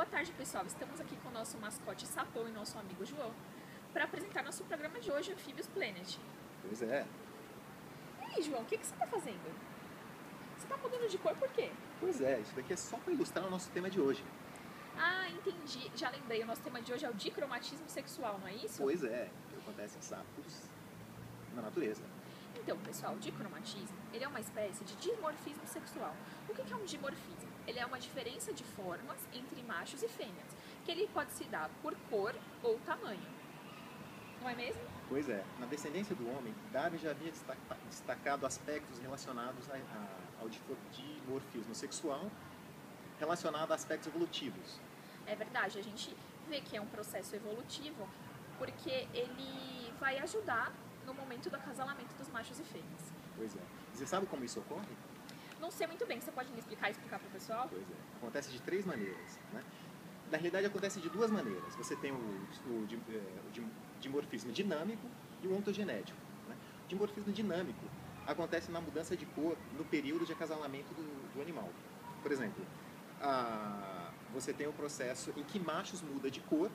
Boa tarde, pessoal. Estamos aqui com o nosso mascote Sapão e nosso amigo João para apresentar nosso programa de hoje, Amphibious Planet. Pois é. E aí, João, o que você está fazendo? Você está mudando de cor por quê? Pois é, isso daqui é só para ilustrar o nosso tema de hoje. Ah, entendi. Já lembrei, o nosso tema de hoje é o dicromatismo sexual, não é isso? Pois é, que acontece em sapos na natureza. Então, pessoal, o dicromatismo, ele é uma espécie de dimorfismo sexual. O que é um dimorfismo? Ele é uma diferença de formas entre machos e fêmeas, que ele pode se dar por cor ou tamanho. Não é mesmo? Pois é, na descendência do homem, Darwin já havia destacado aspectos relacionados ao dimorfismo sexual, relacionado a aspectos evolutivos. É verdade, a gente vê que é um processo evolutivo porque ele vai ajudar no momento do acasalamento dos machos e fêmeas. Pois é. Você sabe como isso ocorre? Não sei muito bem, você pode me explicar e explicar para o pessoal? Pois é. Acontece de 3 maneiras, né? Na realidade, acontece de 2 maneiras. Você tem o dimorfismo dinâmico e o ontogenético. Né? O dimorfismo dinâmico acontece na mudança de cor no período de acasalamento do animal. Por exemplo, você tem o processo em que machos mudam de cor,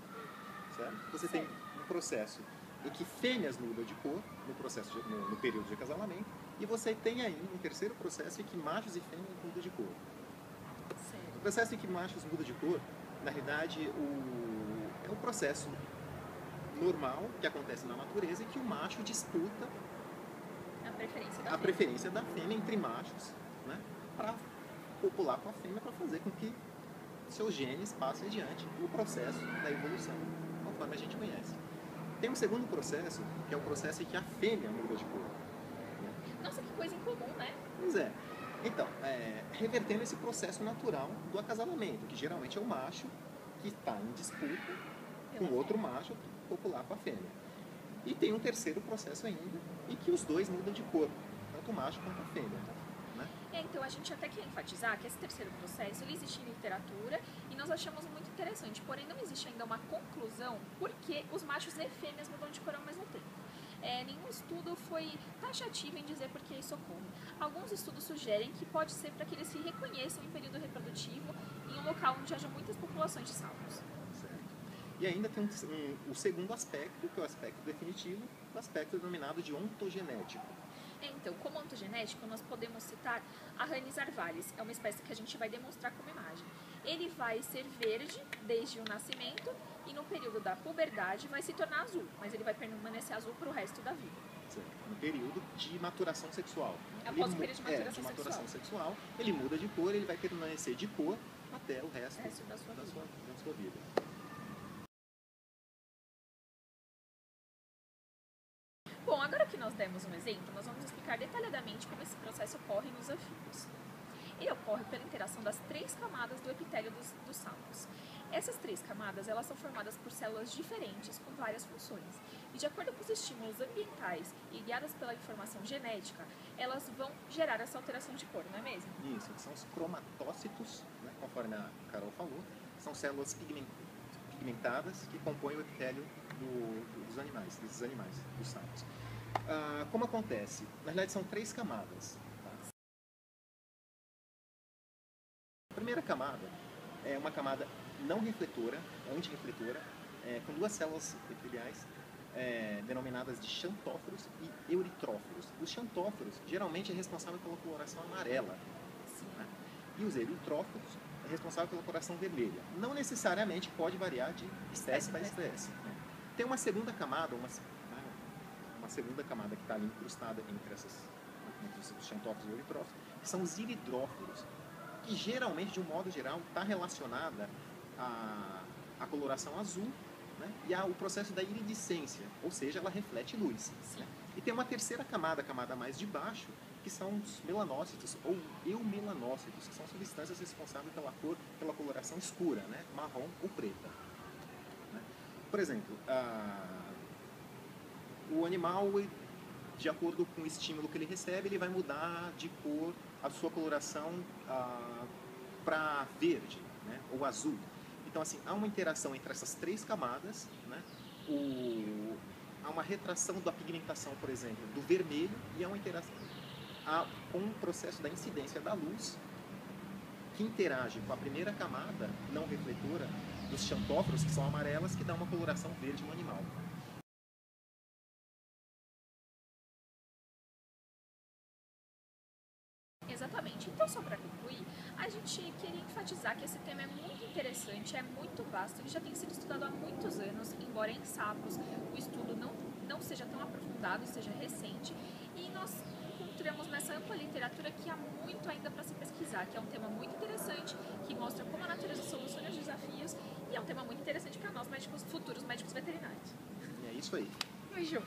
certo? Você tem um processo em que fêmeas mudam de cor no período de acasalamento, e você tem ainda um terceiro processo em que machos e fêmeas mudam de cor. Certo. O processo em que machos mudam de cor, na realidade, é um processo normal que acontece na natureza e que o macho disputa A preferência da fêmea entre machos, né, para copular com a fêmea, para fazer com que seus genes passem adiante o processo da evolução, conforme a gente conhece. Tem um segundo processo, que é o processo em que a fêmea muda de cor. Nossa, que coisa incomum, né? Pois é. Então, revertendo esse processo natural do acasalamento, que geralmente é o macho que está em disputa com outro macho para copular com a fêmea. E tem um terceiro processo ainda, em que os dois mudam de cor, tanto o macho quanto a fêmea. Né? Então a gente até quer enfatizar que esse terceiro processo ele existe em literatura e nós achamos muito interessante, porém não existe ainda uma conclusão por que os machos e fêmeas mudam de cor ao mesmo tempo. Nenhum estudo foi taxativo em dizer por que isso ocorre. Alguns estudos sugerem que pode ser para que eles se reconheçam em período reprodutivo em um local onde haja muitas populações de sapos. Certo. E ainda tem o segundo aspecto, que é o aspecto definitivo, o aspecto denominado de ontogenético. Então, como ontogenético, nós podemos citar a Ranis arvalis, é uma espécie que a gente vai demonstrar como imagem. Ele vai ser verde desde o nascimento e no período da puberdade vai se tornar azul, mas ele vai permanecer azul para o resto da vida. Certo. No período de maturação sexual. Após o período de maturação sexual, ele muda de cor, ele vai permanecer de cor até o resto da sua vida. Bom, agora que nós demos um exemplo, nós vamos explicar detalhadamente como esse processo ocorre nos anfíbios. Ele ocorre pela interação das 3 camadas do epitélio dos sapos. Essas 3 camadas elas são formadas por células diferentes com várias funções. E de acordo com os estímulos ambientais e guiadas pela informação genética, elas vão gerar essa alteração de cor, não é mesmo? Isso, são os cromatócitos, né, conforme a Carol falou, são células pigmentadas que compõem o epitélio desses animais, dos sapos. Como acontece? Na realidade são 3 camadas. Tá? A primeira camada é uma camada não refletora, antirrefletora, com 2 células epiteliais denominadas de xantóforos e euritrófilos. Os xantóforos geralmente é responsável pela coloração amarela. Né? E os euritrófilos é responsável pela coloração vermelha. Não necessariamente pode variar de espécie para espécie. Né? Tem uma segunda camada, uma segunda camada que está ali incrustada entre os xantóforos e euritrófilos, que são os iridrófilos, que geralmente, de um modo geral, está relacionada à coloração azul, né, e ao processo da iridescência, ou seja, ela reflete luz. Né? E tem uma terceira camada, a camada mais de baixo, que são os melanócitos ou eumelanócitos, que são substâncias responsáveis pela coloração escura, né, marrom ou preta. Né? Por exemplo, o animal, de acordo com o estímulo que ele recebe, ele vai mudar de cor a sua coloração para verde, né, ou azul. Então, assim, há uma interação entre essas 3 camadas, né, há uma retração da pigmentação, por exemplo, do vermelho, e há uma interação com o processo da incidência da luz que interage com a primeira camada não refletora dos xantóforos, que são amarelas, que dá uma coloração verde no animal. Exatamente. Então, só para concluir, a gente queria enfatizar que esse tema é muito interessante, é muito vasto, ele já tem sido estudado há muitos anos, embora em sapos o estudo não seja tão aprofundado, seja recente, e nós encontramos nessa ampla literatura que há muito ainda para se pesquisar, que é um tema muito interessante, que mostra como a natureza soluciona os desafios, e é um tema muito interessante para nós, médicos, futuros médicos veterinários. E é isso aí. Oi, Ju.